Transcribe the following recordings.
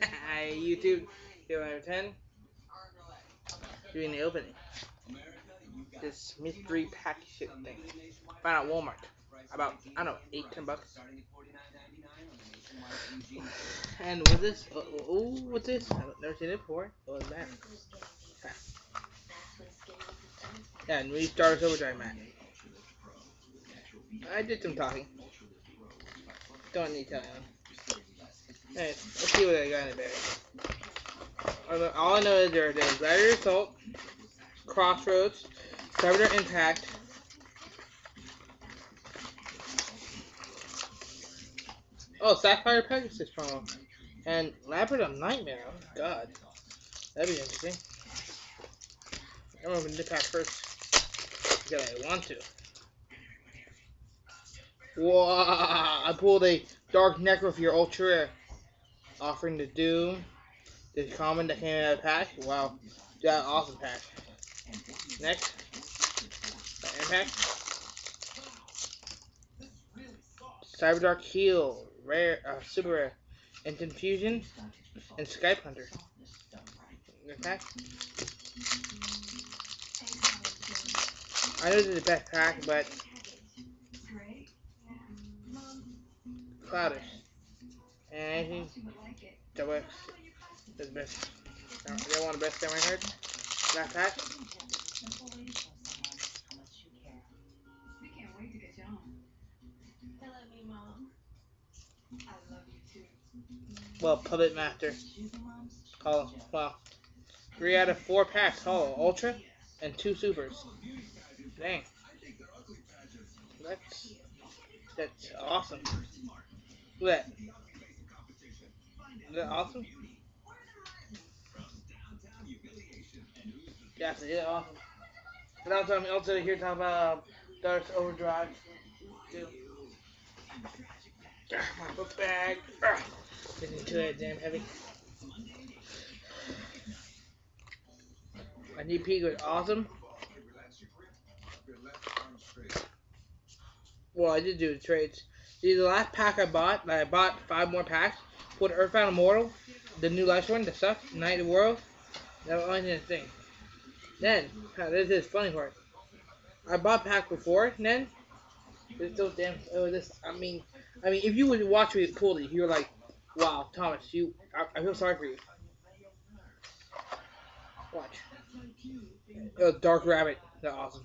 Hi YouTube, here number 10, doing the opening. This mystery pack shit thing. Found at Walmart. About, I don't know, 8-10 bucks. And what's this? Oh, what's this? I've never seen it before. What was that? Yeah, new stardust overdrive mat. I did some talking. Don't need telling them. Anyways, let's see what I got in the bag. All I know is there's Gladiator Assault, Crossroads, Cyber Impact, Sapphire Pegasus promo, and Labyrinth Nightmare. Oh god, that'd be interesting. I'm gonna open the pack first because I want to. Whoa! I pulled a Dark Necrophere Ultra Rare, offering the Doom, the common that came out of the pack. Wow, that awesome pack. Next, Impact, Cyberdark Heal, rare, super rare, and Confusion, and Skype Hunter. Impact. I know this is the best pack, but Clouders. And anything double X is best. They want the best time I heard. That pack. Well, Puppet Master. Hollow. Well, 3 out of 4 packs. Hollow, Ultra, and 2 Supers. Dang. That's awesome. Look at that. Is that awesome? Yeah, it's awesome. And also, I'm also here talking about Stardust Overdrive. Too. My book bag. Getting too damn heavy. My DP was awesome. Well, I did do the trades. See, the last pack I bought 5 more packs. Put Earthbound Immortal, the new Life one, the stuff, Night of the World. That was only the thing. Then, this is the funny part. I bought pack before, and then it's so damn. Oh, this. I mean, if you would watch me pull it, you're like, wow, Thomas, I feel sorry for you. Watch. Oh, Dark Rabbit. That's awesome.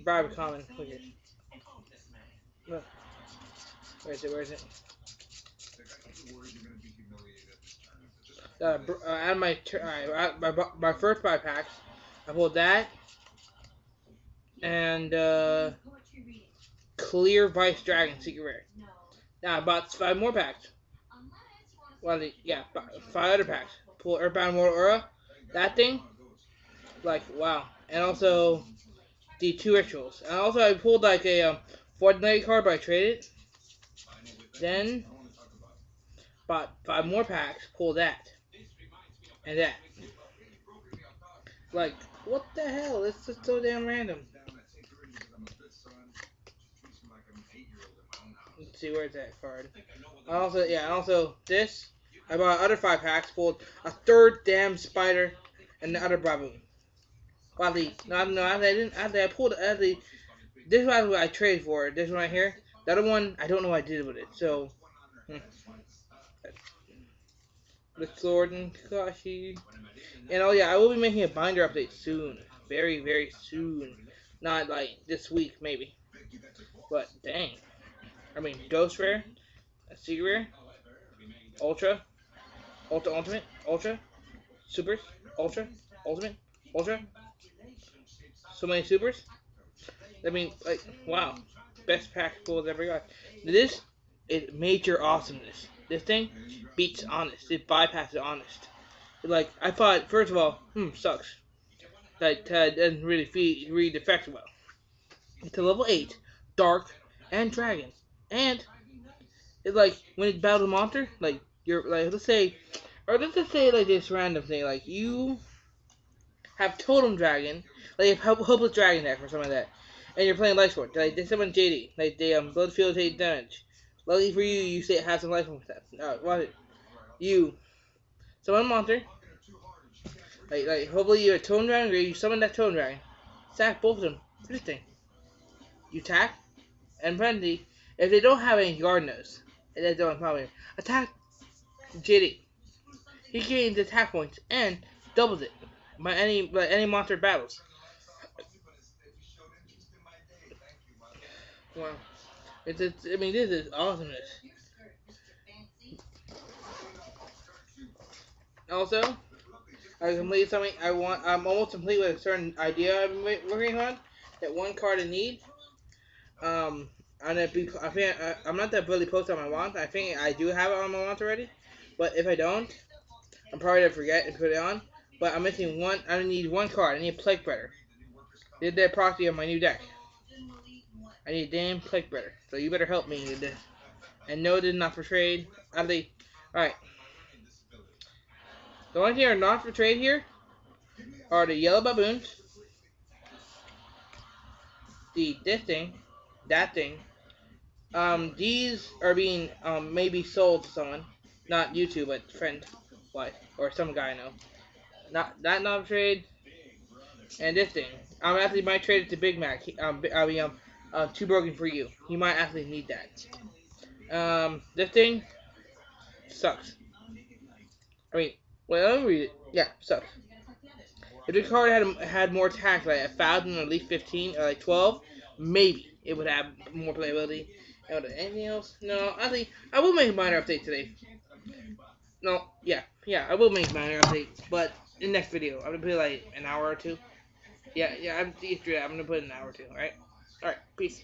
Rabbit common. Look at it. Look. Where is it? Out of my first 5 packs, I pulled that and Clear Vice Dragon Secret Rare. Now I bought 5 more packs. Well, 5 other packs. Pull Earthbound Mortal Aura. That thing, like wow. And also the 2 rituals. And also I pulled like a Fortnite card, but I traded it. Then bought 5 more packs. Pulled that. And that. Like, what the hell? It's just so damn random. Let's see, where's that card? Also this. I bought other 5 packs, pulled a 3rd damn spider, and the other baboon. Well, I pulled this one I traded for. This one right here. The other one, I don't know what I did with it. So, the sword and Kakashi. And oh yeah, I will be making a binder update soon. Very, very soon. Not like this week, maybe. But dang. I mean, Ghost Rare, a Secret Rare, Ultra, Ultimate, Ultra, Supers, Ultra, Ultimate, Ultra. So many Supers. I mean, like, wow. Best pack pulls ever got. This is major awesomeness. This thing beats honest. It bypasses honest. Like, I thought, first of all, sucks. That doesn't really read the effects well. To level 8, Dark, and Dragon. And, it's like, when it battles a monster, like, you're, like, let's just say, like, this random thing, like, you have Totem Dragon, like, you have Hopeless Dragon deck or something like that, and you're playing Life Sword. Like, they summon JD, like, they, Blood Field take damage. Luckily for you, you say it has some life with that. Watch it. You summon a monster. Like hopefully you're a Tone Dragon, or you summon that Tone Dragon. Sack both of them. This thing. You attack, and penalty. If they don't have any Gardenos, and they don't probably attack JD. He gains attack points and doubles it by any monster battles. Wow. I mean, this is awesomeness. Also, I completed something I'm almost complete with a certain idea I'm working on. That one card I need. I'm not that really posted on my wand. I think I do have it on my wand already. But if I don't, I'm probably gonna forget and put it on. But I'm missing one. I need one card. I need a Plague Spreader. Did that proxy on my new deck. I need a damn Plague Spreader. So you better help me with this. And no, it is not for trade. Alright. The only thing are not for trade here are the yellow baboons, this thing, that thing. These are being maybe sold to someone, not you two, but friend, wife, or some guy I know. Not for trade, and this thing. Actually might trade it to Big Mac. Too broken for you. He might actually need that. This thing sucks. I mean, well, let me read it. Yeah, sucks. If the card had more attack, like 1,000 or at least 15 or like 12, maybe it would have more playability. Anything else? No, actually, I will make a minor update today. No, yeah, I will make a minor update, but in the next video, I'm gonna put like an hour or two. Yeah, I'm gonna put an hour or two. All right, peace.